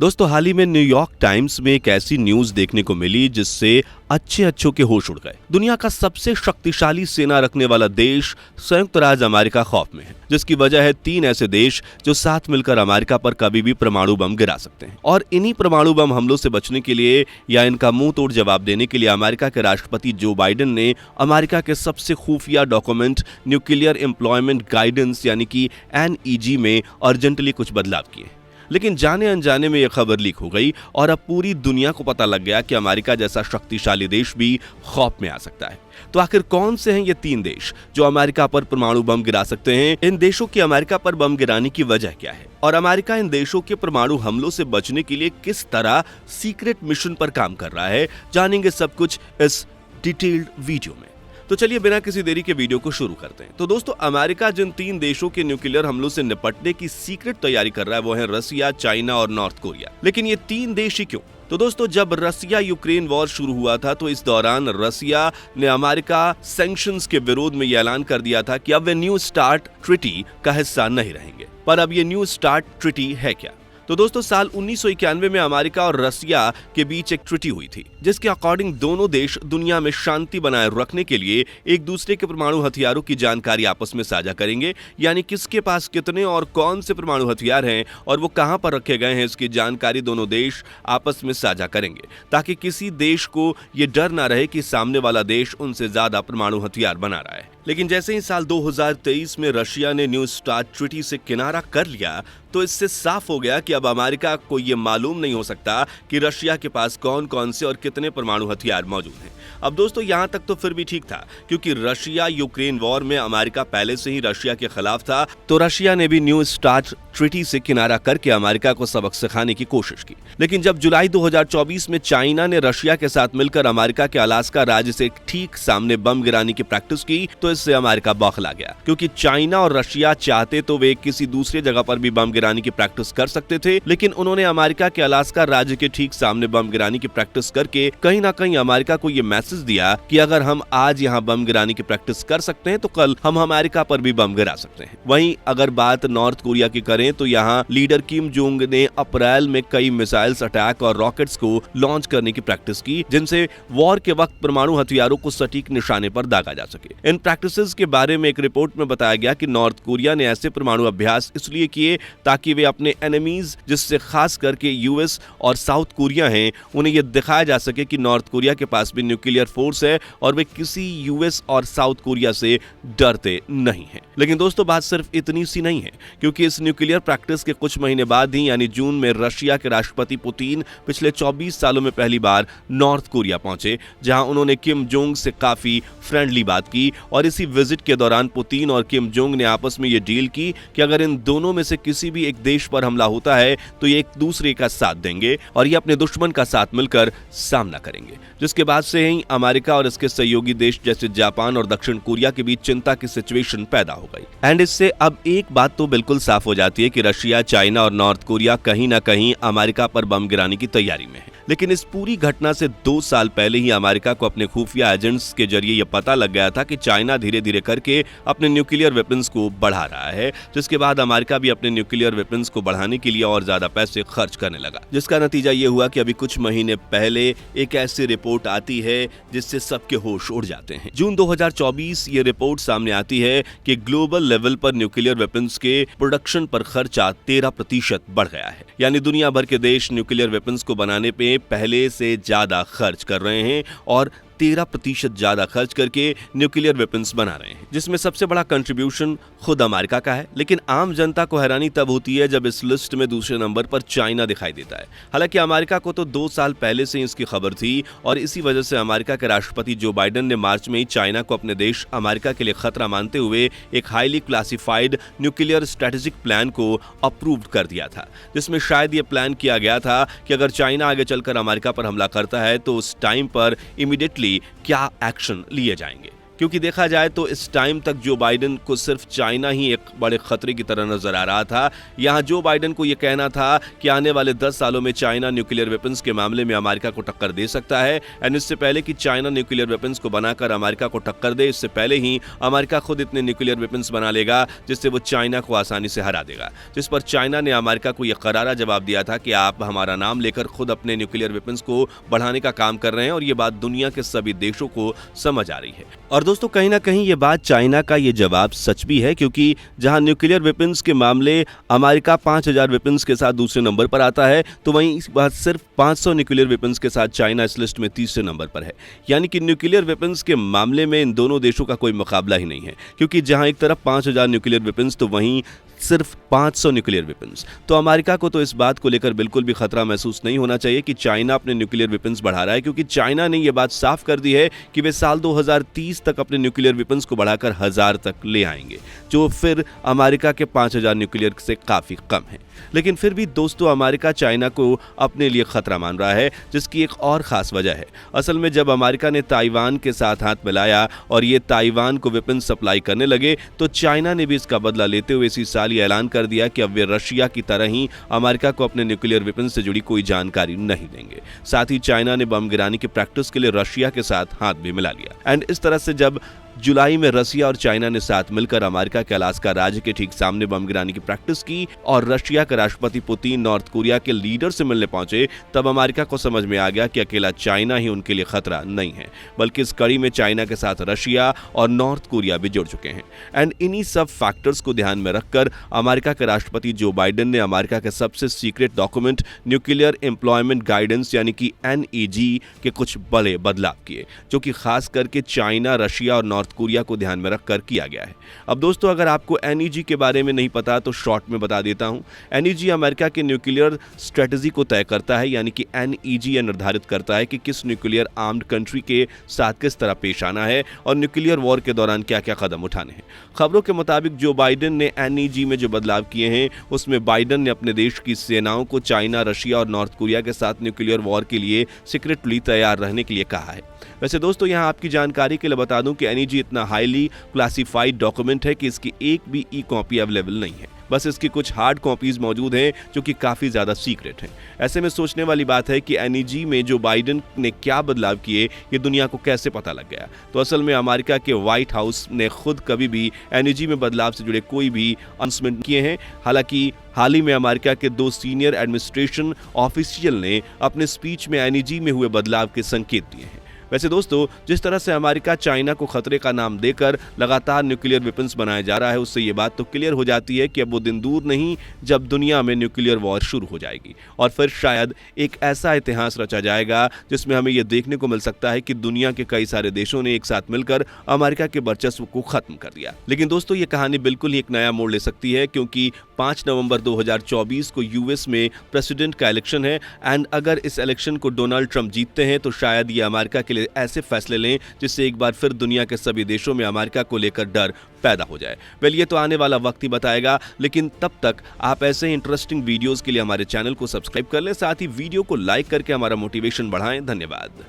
दोस्तों, हाल ही में New York times में एक ऐसी न्यूज देखने को मिली जिससे अच्छों के होश उड़ गए। दुनिया का सबसे शक्तिशाली सेना रखने वाला देश संयुक्त राज्य अमेरिका खौफ में है, जिसकी वजह है 3 ऐसे देश जो साथ मिलकर अमेरिका पर कभी भी परमाणु बम गिरा सकते हैं। और इन्हीं परमाणु बम हमलों से बचने के लिए या इनका मुंह तोड़ जवाब देने के लिए अमेरिका के राष्ट्रपति जो बाइडेन ने अमेरिका के सबसे खुफिया डॉक्यूमेंट न्यूक्लियर एम्प्लॉयमेंट गाइडेंस यानी कि NEG में अर्जेंटली कुछ बदलाव किए। लेकिन जाने अनजाने में यह खबर लीक हो गई और अब पूरी दुनिया को पता लग गया कि अमेरिका जैसा शक्तिशाली देश भी खौफ में आ सकता है। तो आखिर कौन से हैं ये 3 देश जो अमेरिका पर परमाणु बम गिरा सकते हैं? इन देशों की अमेरिका पर बम गिराने की वजह क्या है और अमेरिका इन देशों के परमाणु हमलों से बचने के लिए किस तरह सीक्रेट मिशन पर काम कर रहा है, जानेंगे सब कुछ इस डिटेल्ड वीडियो में। तो चलिए बिना किसी देरी के वीडियो को शुरू करते हैं। तो दोस्तों, अमेरिका जिन 3 देशों के न्यूक्लियर हमलों से निपटने की सीक्रेट तैयारी कर रहा है वो है रसिया, चाइना और नॉर्थ कोरिया। लेकिन ये 3 देश ही क्यों? तो दोस्तों, जब रसिया यूक्रेन वॉर शुरू हुआ था तो इस दौरान रसिया ने अमेरिका सैंक्शंस के विरोध में यह ऐलान कर दिया था कि अब वे न्यू स्टार्ट ट्रीटी का हिस्सा नहीं रहेंगे। पर अब ये न्यू स्टार्ट ट्रीटी है क्या? तो दोस्तों, साल 1991 में अमेरिका और रसिया के बीच एक ट्रीटी हुई थी जिसके अकॉर्डिंग दोनों देश दुनिया में शांति बनाए रखने के लिए एक दूसरे के परमाणु हथियारों की जानकारी आपस में साझा करेंगे, यानी किसके पास कितने और कौन से परमाणु हथियार हैं और वो कहां पर रखे गए हैं, इसकी जानकारी दोनों देश आपस में साझा करेंगे ताकि किसी देश को ये डर ना रहे कि सामने वाला देश उनसे ज्यादा परमाणु हथियार बना रहा है। लेकिन जैसे ही साल 2023 में रशिया ने न्यू स्टार्ट ट्रीटी से किनारा कर लिया तो इससे साफ हो गया कि अब अमेरिका को यह मालूम नहीं हो सकता कि रशिया के पास कौन कौन से और कितने परमाणु हथियार मौजूद हैं। अब दोस्तों, यहां तक तो फिर भी ठीक था क्योंकि रशिया यूक्रेन वॉर में अमेरिका पहले से ही रशिया के खिलाफ था, तो रशिया ने भी न्यू स्टार्ट ट्रीटी से किनारा करके अमेरिका को सबक सिखाने की कोशिश की। लेकिन जब जुलाई 2024 में चाइना ने रशिया के साथ मिलकर अमेरिका के अलास्का राज्य से ठीक सामने बम गिराने की प्रैक्टिस की तो इससे अमेरिका बौखला गया, क्योंकि चाइना और रशिया चाहते तो वे किसी दूसरी जगह पर भी बम गिराने की प्रैक्टिस कर सकते थे, लेकिन उन्होंने अमेरिका के अलास्का राज्य के ठीक सामने बम गिराने की प्रैक्टिस करके कहीं ना कहीं अमेरिका को यह मैसेज दिया कि अगर हम आज यहाँ बम गिराने की प्रैक्टिस कर सकते हैं तो कल हम अमेरिका पर भी बम गिरा सकते हैं। वहीं अगर बात नॉर्थ कोरिया की करें तो यहाँ लीडर किम जोंग ने अप्रैल में कई मिसाइल्स अटैक और रॉकेट्स को लॉन्च करने की प्रैक्टिस की, जिनसे वॉर के वक्त परमाणु हथियारों को सटीक निशाने पर दागा जा सके। इन प्रैक्टिसेस के बारे में एक रिपोर्ट में बताया गया कि नॉर्थ कोरिया ने ऐसे परमाणु अभ्यास इसलिए किए ताकि वे अपने एनिमीज, जिससे खास करके US और साउथ कोरिया हैं, उन्हें यह दिखाया जा सके कि नॉर्थ कोरिया के पास भी न्यूक्लियर फोर्स है और वे किसी US और साउथ कोरिया से डरते नहीं हैं। लेकिन दोस्तों, बात सिर्फ इतनी सी नहीं है, क्योंकि इस न्यूक्लियर प्रैक्टिस के कुछ महीने बाद ही यानी जून में रशिया के राष्ट्रपति पुतिन पिछले 24 सालों में पहली बार नॉर्थ कोरिया पहुंचे, जहां उन्होंने किम जोंग से काफी फ्रेंडली बात की। और इसी विजिट के दौरान पुतिन और किम जोंग ने आपस में यह डील की कि अगर इन दोनों में से किसी भी एक देश पर हमला होता है तो ये एक दूसरे का साथ देंगे और ये अपने दुश्मन का साथ मिलकर सामना करेंगे। जिसके बाद से ही अमेरिका और इसके सहयोगी देश जैसे जापान और दक्षिण कोरिया के बीच चिंता की सिचुएशन पैदा हो गई। एंड इससे अब एक बात तो बिल्कुल साफ हो जाती है कि रशिया, चाइना और नॉर्थ कोरिया कहीं ना कहीं अमेरिका पर बम गिराने की तैयारी में है। लेकिन इस पूरी घटना से 2 साल पहले ही अमेरिका को अपने खुफिया एजेंट्स के जरिए यह पता लग गया था कि चाइना धीरे धीरे करके अपने न्यूक्लियर वेपन्स को बढ़ा रहा है, जिसके बाद अमेरिका भी अपने न्यूक्लियर वेपन्स को बढ़ाने के लिए और ज्यादा पैसे खर्च करने लगा। जिसका नतीजा ये हुआ कि अभी कुछ महीने पहले एक ऐसी रिपोर्ट आती है जिससे सबके होश उड़ जाते हैं। जून 2024 ये रिपोर्ट सामने आती है कि ग्लोबल लेवल पर न्यूक्लियर वेपन्स के प्रोडक्शन पर खर्चा 13% बढ़ गया है, यानी दुनिया भर के देश न्यूक्लियर वेपन्स को बनाने पे पहले से ज्यादा खर्च कर रहे हैं और 13% ज्यादा खर्च करके न्यूक्लियर वेपन्स बना रहे हैं, जिसमें सबसे बड़ा कंट्रीब्यूशन खुद अमेरिका का है। लेकिन आम जनता को हैरानी तब होती है जब इस लिस्ट में दूसरे नंबर पर चाइना दिखाई देता है। हालांकि अमेरिका को तो 2 साल पहले से इसकी खबर थी और इसी वजह से अमेरिका के राष्ट्रपति जो बाइडेन ने मार्च में ही चाइना को अपने देश अमेरिका के लिए खतरा मानते हुए एक highly classified nuclear strategic plan को अप्रूव कर दिया था, जिसमें शायद ये प्लान किया गया था कि अगर चाइना आगे चलकर अमेरिका पर हमला करता है तो उस टाइम पर इमीडिएटली क्या एक्शन लिए जाएंगे। क्योंकि देखा जाए तो इस टाइम तक जो बाइडेन को सिर्फ चाइना ही एक बड़े खतरे की तरह नजर आ रहा था। यहाँ जो बाइडेन को यह कहना था कि आने वाले 10 सालों में चाइना न्यूक्लियर वेपन्स के मामले में अमेरिका को टक्कर दे सकता है, एंड इससे पहले कि चाइना न्यूक्लियर वेपन्स को बनाकर अमेरिका को टक्कर दे, इससे पहले ही अमेरिका खुद इतने न्यूक्लियर वेपन्स बना लेगा जिससे वो चाइना को आसानी से हरा देगा। जिस पर चाइना ने अमेरिका को यह करारा जवाब दिया था कि आप हमारा नाम लेकर खुद अपने न्यूक्लियर वेपन्स को बढ़ाने का काम कर रहे हैं, और ये बात दुनिया के सभी देशों को समझ आ रही है। और दोस्तों कहीं ना कहीं ये बात चाइना का ये जवाब सच भी है, क्योंकि जहां न्यूक्लियर वेपन्स के मामले अमेरिका 5000 वेपन्स के साथ दूसरे नंबर पर आता है, तो वहीं इस बात सिर्फ 500 न्यूक्लियर वेपन्स के साथ चाइना इस लिस्ट में तीसरे नंबर पर है। यानी कि न्यूक्लियर वेपन्स के मामले में इन दोनों देशों का कोई मुकाबला ही नहीं है, क्योंकि जहां एक तरफ 5000 न्यूक्लियर वेपन्स तो वहीं सिर्फ 500 न्यूक्लियर वेपन्स। तो अमेरिका को तो इस बात को लेकर बिल्कुल भी खतरा महसूस नहीं होना चाहिए कि चाइना अपने न्यूक्लियर वेपन्स बढ़ा रहा है, क्योंकि चाइना ने यह बात साफ कर दी है कि वे साल 2030 तक अपने न्यूक्लियर वेपन्स को बढ़ाकर 1000 तक ले आएंगे, जो फिर अमेरिका के 5000 न्यूक्लियर से काफी कम है। लेकिन फिर भी दोस्तों अमेरिका चाइना को अपने लिए खतरा मान रहा है, जिसकी एक और खास वजह है। असल में जब अमेरिका ने ताइवान के साथ हाथ मिलाया और ये ताइवान को वेपन सप्लाई करने लगे, तो चाइना ने भी इसका बदला लेते हुए इसी साल ये ऐलान कर दिया कि अब वे रशिया की तरह ही अमेरिका को अपने न्यूक्लियर वेपन से जुड़ी कोई जानकारी नहीं देंगे। साथ ही चाइना ने बम गिराने की प्रैक्टिस के लिए रशिया के साथ हाथ भी मिला लिया। एंड इस तरह से जब जुलाई में रशिया और चाइना ने साथ मिलकर अमेरिका के अलास्का राज्य के ठीक सामने बम गिराने की प्रैक्टिस की और रशिया के राष्ट्रपति पुतिन नॉर्थ कोरिया के लीडर से मिलने पहुंचे, तब अमेरिका को समझ में आ गया कि अकेला चाइना ही उनके लिए खतरा नहीं है, बल्कि इस कड़ी में चाइना के साथ रशिया और नॉर्थ कोरिया भी जुड़ चुके हैं। एंड इन्हीं सब फैक्टर्स को ध्यान में रखकर अमेरिका के राष्ट्रपति जो बाइडेन ने अमेरिका के सबसे secret document nuclear employment guidance यानी कि NEG के कुछ बड़े बदलाव किए, जो कि खास करके चाइना, रशिया और नॉर्थ कोरिया को ध्यान में रखकर किया गया है। अब दोस्तों अगर आपको NEG के बारे में नहीं पता तो शॉर्ट में बता देता हूं। NEG अमेरिका के न्यूक्लियर स्ट्रेटजी को तय करता है, यानी कि NEG यह निर्धारित करता है कि किस न्यूक्लियर आर्म्ड कंट्री के साथ किस तरह पेश आना है और न्यूक्लियर वॉर के दौरान क्या क्या कदम उठाने हैं। खबरों के मुताबिक जो बाइडेन ने NEG में जो बदलाव किए हैं, उसमें बाइडेन ने अपने देश की सेनाओं को चाइना, रशिया और नॉर्थ कोरिया के साथ न्यूक्लियर वॉर के लिए सीक्रेटली तैयार रहने के लिए कहा है। वैसे दोस्तों यहां आपकी जानकारी के लिए बता दूं कि NEG इतना हाईली क्लासिफाइड डॉक्यूमेंट है कि इसकी एक भी ई कॉपी अवेलेबल नहीं है, बस इसकी कुछ हार्ड कॉपीज मौजूद हैं जो कि काफी ज्यादा सीक्रेट हैं। ऐसे में सोचने वाली बात है कि NEG में जो बाइडेन ने क्या बदलाव किए ये दुनिया को कैसे पता लग गया। तो असल में अमेरिका के व्हाइट हाउस ने खुद कभी भी NEG में बदलाव से जुड़े कोई भी अनाउंसमेंट किए हैं। हालांकि हाल ही में अमेरिका के 2 सीनियर एडमिनिस्ट्रेशन ऑफिशियल ने अपने स्पीच में NEG में हुए बदलाव के संकेत दिए हैं। वैसे दोस्तों जिस तरह से अमेरिका चाइना को खतरे का नाम देकर लगातार न्यूक्लियर वेपन्स बनाया जा रहा है, उससे ये बात तो क्लियर हो जाती है कि अब वो दिन दूर नहीं जब दुनिया में न्यूक्लियर वॉर शुरू हो जाएगी, और फिर शायद एक ऐसा इतिहास रचा जाएगा जिसमें हमें यह देखने को मिल सकता है कि दुनिया के कई सारे देशों ने एक साथ मिलकर अमेरिका के वर्चस्व को खत्म कर दिया। लेकिन दोस्तों ये कहानी बिल्कुल ही एक नया मोड़ ले सकती है, क्योंकि 5 नवंबर 2024 को यूएस में प्रेसिडेंट का इलेक्शन है, एंड अगर इस इलेक्शन को डोनाल्ड ट्रंप जीतते हैं तो शायद ये अमेरिका के लिए ऐसे फैसले लें जिससे एक बार फिर दुनिया के सभी देशों में अमेरिका को लेकर डर पैदा हो जाए। वेल ये तो आने वाला वक्त ही बताएगा, लेकिन तब तक आप ऐसे ही इंटरेस्टिंग वीडियोस के लिए हमारे चैनल को सब्सक्राइब कर लें, साथ ही वीडियो को लाइक करके हमारा मोटिवेशन बढ़ाएं। धन्यवाद।